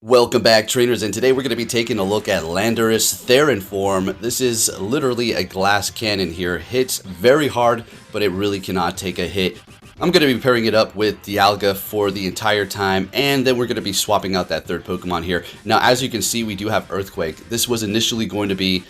Welcome back, trainers, and today we're going to be taking a look at Landorus Therian form. This is literally a glass cannon here. Hits very hard, but it really cannot take a hit. I'm going to be pairing it up with Dialga for the entire time, and then we're going to be swapping out that third Pokemon here. Now, as you can see, we do have Earthquake. This was initially going to be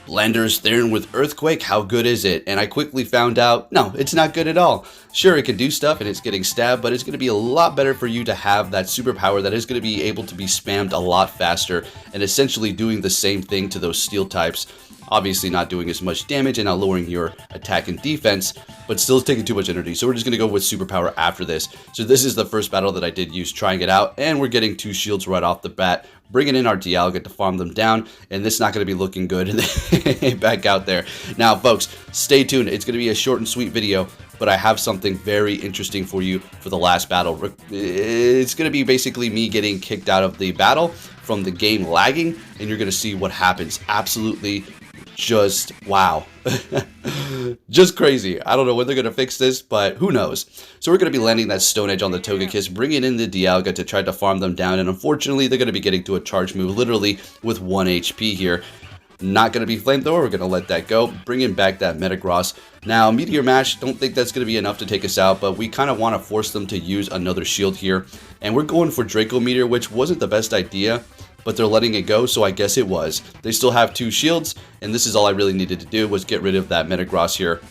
Landorus Therian with Earthquake. How good is it? And I quickly found out, no, it's not good at all. Sure, it can do stuff and it's getting stabbed, but it's going to be a lot better for you to have that superpower that is going to be able to be spammed a lot faster and essentially doing the same thing to those steel types. Obviously not doing as much damage and not lowering your attack and defense, but still taking too much energy. So we're just going to go with superpower after this. So this is the first battle that I did use trying it out, and we're getting 2 shields right off the bat, bringing in our Dialga to farm them down, and this is not going to be looking good back out there. Now, folks, stay tuned. It's going to be a short and sweet video, but I have something very interesting for you for the last battle. It's going to be basically me getting kicked out of the battle from the game lagging, and you're going to see what happens. Absolutely just wow. Just crazy. I don't know when they're going to fix this, but who knows. So we're going to be landing that Stone Edge on the Togekiss, bringing in the Dialga to try to farm them down, and unfortunately they're going to be getting to a charge move literally with 1 HP here. Not going to be Flamethrower, we're going to let that go, bringing back that Metagross. Now, Meteor Mash, don't think that's going to be enough to take us out, but we kind of want to force them to use another shield here, and we're going for Draco Meteor, which wasn't the best idea, but they're letting it go, so I guess it was. They still have 2 shields, and this is all I really needed to do was get rid of that Metagross here.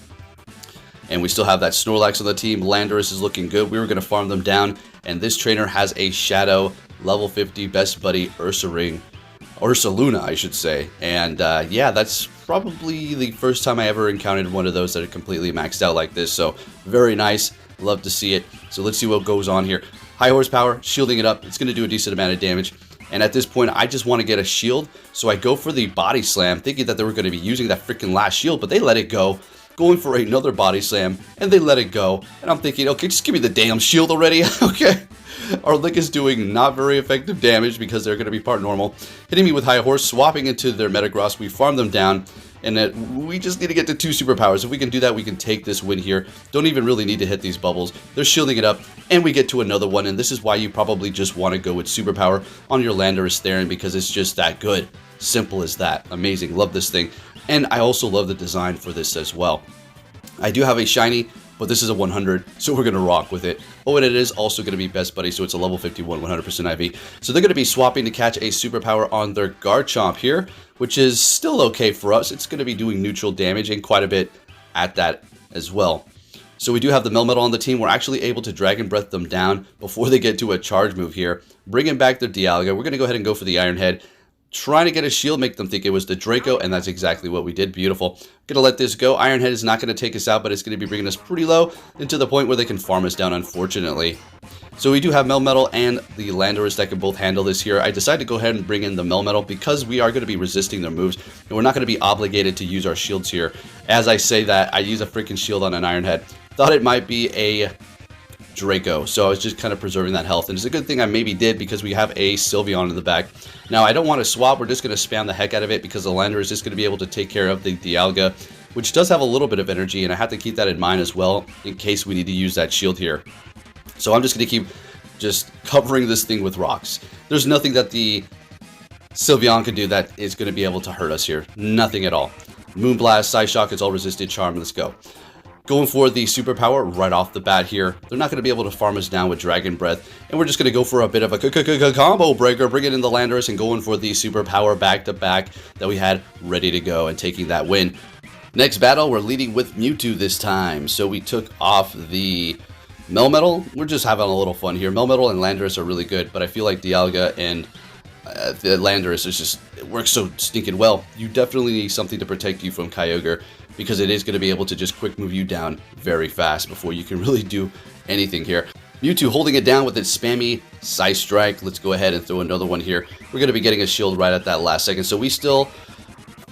And we still have that Snorlax on the team. Landorus is looking good. We were going to farm them down, and this trainer has a Shadow, level 50 best buddy, Ursaluna, I should say. And yeah, that's probably the first time I ever encountered one of those that are completely maxed out like this, so very nice. Love to see it. So let's see what goes on here. High horsepower, shielding it up. It's going to do a decent amount of damage. And at this point, I just want to get a shield, so I go for the Body Slam, thinking that they were going to be using that freaking last shield, but they let it go. Going for another Body Slam, and they let it go. And I'm thinking, okay, just give me the damn shield already, okay? Our Lick is doing not very effective damage because they're going to be part normal. Hitting me with High Horse, swapping into their Metagross, we farm them down. And we just need to get to 2 superpowers. If we can do that, we can take this win here. Don't even really need to hit these bubbles. They're shielding it up, and we get to another one. And this is why you probably just want to go with superpower on your Landorus Therian, because it's just that good. Simple as that. Amazing. Love this thing. And I also love the design for this as well. I do have a shiny, but this is a 100, so we're going to rock with it. Oh, and it is also going to be Best Buddy, so it's a level 51, 100% IV. So they're going to be swapping to catch a superpower on their Garchomp here, which is still okay for us. It's going to be doing neutral damage and quite a bit at that as well. So we do have the Melmetal on the team. We're actually able to Dragon Breath them down before they get to a charge move here. Bringing back their Dialga. We're going to go ahead and go for the Iron Head. Trying to get a shield, make them think it was the Draco, and that's exactly what we did. Beautiful. Gonna let this go. Iron Head is not going to take us out, but it's going to be bringing us pretty low into the point where they can farm us down, unfortunately. So we do have Melmetal and the Landorus that can both handle this here. I decided to go ahead and bring in the Melmetal because we are going to be resisting their moves, and we're not going to be obligated to use our shields here. As I say that, I use a freaking shield on an Iron Head. Thought it might be a Draco, so I was just kind of preserving that health, and it's a good thing I maybe did because we have a Sylveon in the back. Now I don't want to swap, we're just going to spam the heck out of it because the Lander is just going to be able to take care of the Dialga, which does have a little bit of energy, and I have to keep that in mind as well in case we need to use that shield here. So I'm just going to keep just covering this thing with rocks. There's nothing that the Sylveon can do that is going to be able to hurt us here. Nothing at all. Moonblast, Psyshock is all resisted charm, let's go. Going for the superpower right off the bat here. They're not going to be able to farm us down with Dragon Breath. And we're just going to go for a bit of a combo breaker, bringing in the Landorus and going for the superpower back-to-back that we had ready to go and taking that win. Next battle, we're leading with Mewtwo this time. So we took off the Melmetal. We're just having a little fun here. Melmetal and Landorus are really good, but I feel like Dialga and the Landorus is just, it works so stinking well. You definitely need something to protect you from Kyogre, because it is going to be able to just quick move you down very fast before you can really do anything here. Mewtwo holding it down with its spammy Psy Strike. Let's go ahead and throw another one here. We're going to be getting a shield right at that last second, so we still...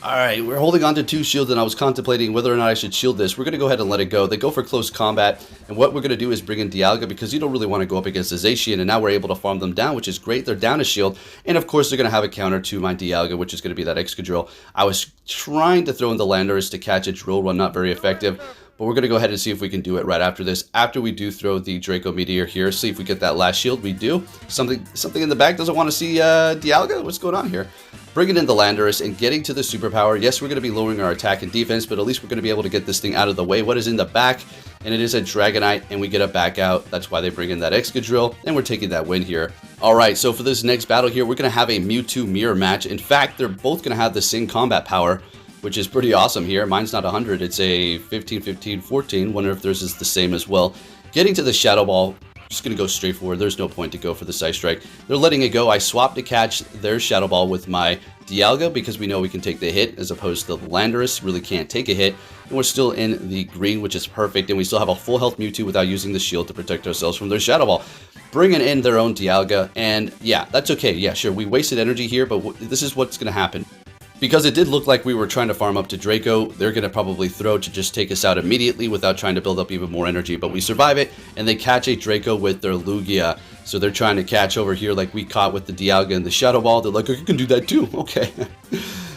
Alright, we're holding on to 2 shields, and I was contemplating whether or not I should shield this. We're going to go ahead and let it go. They go for close combat, and what we're going to do is bring in Dialga because you don't really want to go up against the Zacian, and now we're able to farm them down, which is great. They're down a shield, and of course they're going to have a counter to my Dialga, which is going to be that Excadrill. I was trying to throw in the Landorus to catch a Drill Run, not very effective, but we're going to go ahead and see if we can do it right after this. After we do throw the Draco Meteor here, see if we get that last shield. We do. Something in the back doesn't want to see Dialga? What's going on here? Bringing in the Landorus and getting to the superpower. Yes, we're going to be lowering our attack and defense, but at least we're going to be able to get this thing out of the way. What is in the back? And it is a Dragonite, and we get a back out. That's why they bring in that Excadrill, and we're taking that win here. Alright, so for this next battle here, we're going to have a Mewtwo mirror match. In fact, they're both going to have the same combat power, which is pretty awesome here. Mine's not 100, it's a 15, 15, 14. Wonder if theirs is the same as well. Getting to the Shadow Ball, just going to go straight forward. There's no point to go for the Side Strike. They're letting it go. I swapped to catch their Shadow Ball with my Dialga because we know we can take the hit, as opposed to the Landorus really can't take a hit. And we're still in the green, which is perfect. And we still have a full health Mewtwo without using the shield to protect ourselves from their Shadow Ball. Bringing in their own Dialga. And yeah, that's okay. Yeah, sure. We wasted energy here, but this is what's going to happen. Because it did look like we were trying to farm up to Draco, they're going to probably throw to just take us out immediately without trying to build up even more energy. But we survive it, and they catch a Draco with their Lugia. So they're trying to catch over here like we caught with the Dialga and the Shadow Ball. They're like, oh, you can do that too. Okay.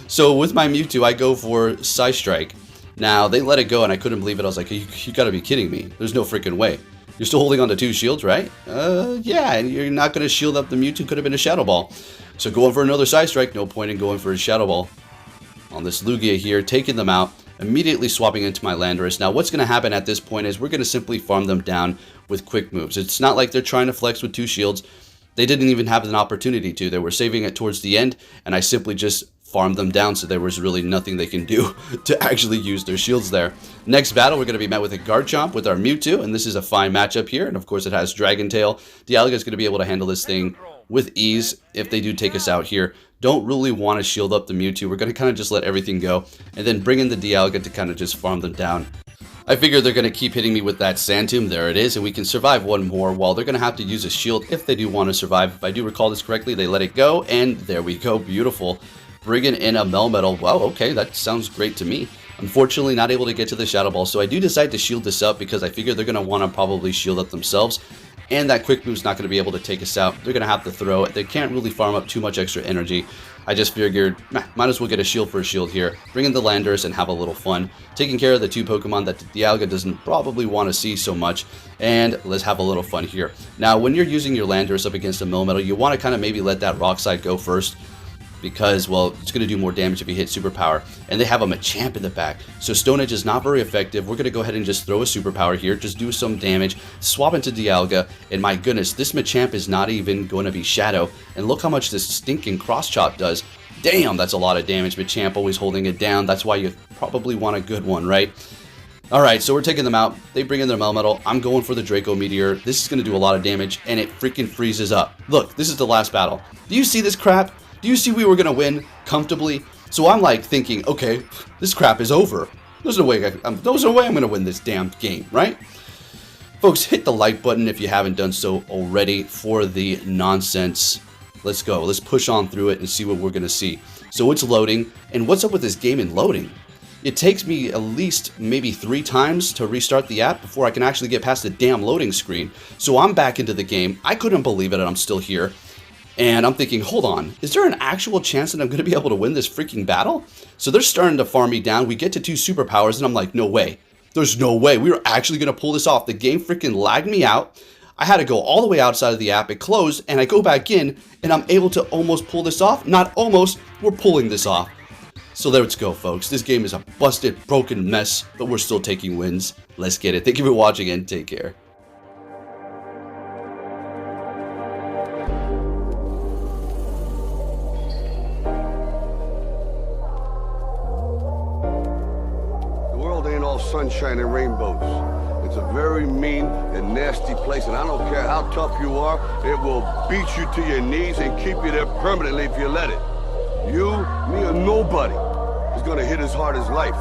So with my Mewtwo, I go for Side Strike. Now, they let it go, and I couldn't believe it. I was like, you got to be kidding me. There's no freaking way. You're still holding on to 2 shields, right? Yeah, and you're not going to shield up the Mewtwo. Could have been a Shadow Ball. So going for another Side Strike. No point in going for a Shadow Ball on this Lugia here, taking them out, immediately swapping into my Landorus. Now, what's going to happen at this point is we're going to simply farm them down with quick moves. It's not like they're trying to flex with 2 shields. They didn't even have an opportunity to. They were saving it towards the end, and I simply just farmed them down, so there was really nothing they can do to actually use their shields there. Next battle, we're going to be met with a Garchomp with our Mewtwo, and this is a fine matchup here, and of course it has Dragon Tail. Dialga is going to be able to handle this thing with ease if they do take us out here. Don't really want to shield up the Mewtwo. We're going to kind of just let everything go, and then bring in the Dialga to kind of just farm them down. I figure they're going to keep hitting me with that Sand Tomb. There it is, and we can survive one more, while they're going to have to use a shield if they do want to survive. If I do recall this correctly, they let it go, and there we go. Beautiful. Bringing in a Melmetal. Wow, okay, that sounds great to me. Unfortunately, not able to get to the Shadow Ball, so I do decide to shield this up because I figure they're going to want to probably shield up themselves. And that quick move's not going to be able to take us out. They're going to have to throw it. They can't really farm up too much extra energy. I just figured, might as well get a shield for a shield here. Bring in the Landorus and have a little fun. Taking care of the 2 Pokemon that the Dialga doesn't probably want to see so much. And let's have a little fun here. Now, when you're using your Landorus up against a Melmetal, you want to kind of maybe let that Rock Slide go first, because, well, it's going to do more damage if you hit Superpower. And they have a Machamp in the back, so Stone Edge is not very effective. We're going to go ahead and just throw a Superpower here, just do some damage, swap into Dialga, and my goodness, this Machamp is not even going to be Shadow. And look how much this stinking Cross Chop does. Damn, that's a lot of damage. Machamp always holding it down. That's why you probably want a good one, right? Alright, so we're taking them out. They bring in their Melmetal. I'm going for the Draco Meteor. This is going to do a lot of damage, and it freaking freezes up. Look, this is the last battle. Do you see this crap? Do you see we were going to win comfortably? So I'm like thinking, okay, this crap is over. There's no way I'm going to win this damn game, right? Folks, hit the like button if you haven't done so already for the nonsense. Let's go. Let's push on through it and see what we're going to see. So it's loading. And what's up with this game and loading? It takes me at least maybe 3 times to restart the app before I can actually get past the damn loading screen. So I'm back into the game. I couldn't believe it, and I'm still here. And I'm thinking, hold on, is there an actual chance that I'm going to be able to win this freaking battle? So they're starting to farm me down. We get to 2 superpowers, and I'm like, no way. There's no way. We were actually going to pull this off. The game freaking lagged me out. I had to go all the way outside of the app. It closed, and I go back in, and I'm able to almost pull this off. Not almost. We're pulling this off. So let's go, folks. This game is a busted, broken mess, but we're still taking wins. Let's get it. Thank you for watching, and take care. Sunshine and rainbows. It's a very mean and nasty place, and I don't care how tough you are, it will beat you to your knees and keep you there permanently if you let it. You, me, or nobody is gonna hit as hard as life.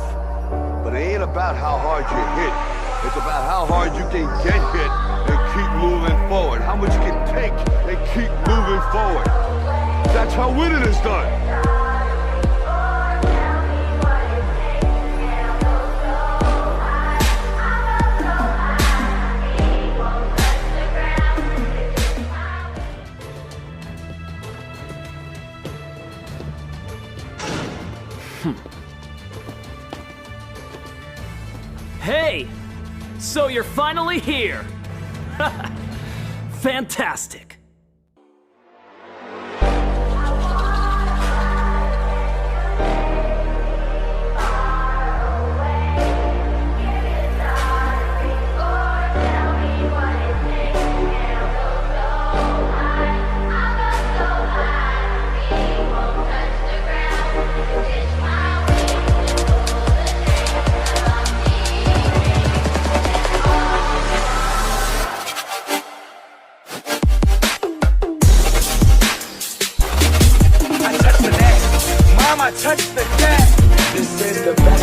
But it ain't about how hard you hit. It's about how hard you can get hit and keep moving forward. How much you can take and keep moving forward. That's how winning is done. Hey! So you're finally here! Fantastic! Touch the cat. This is the best.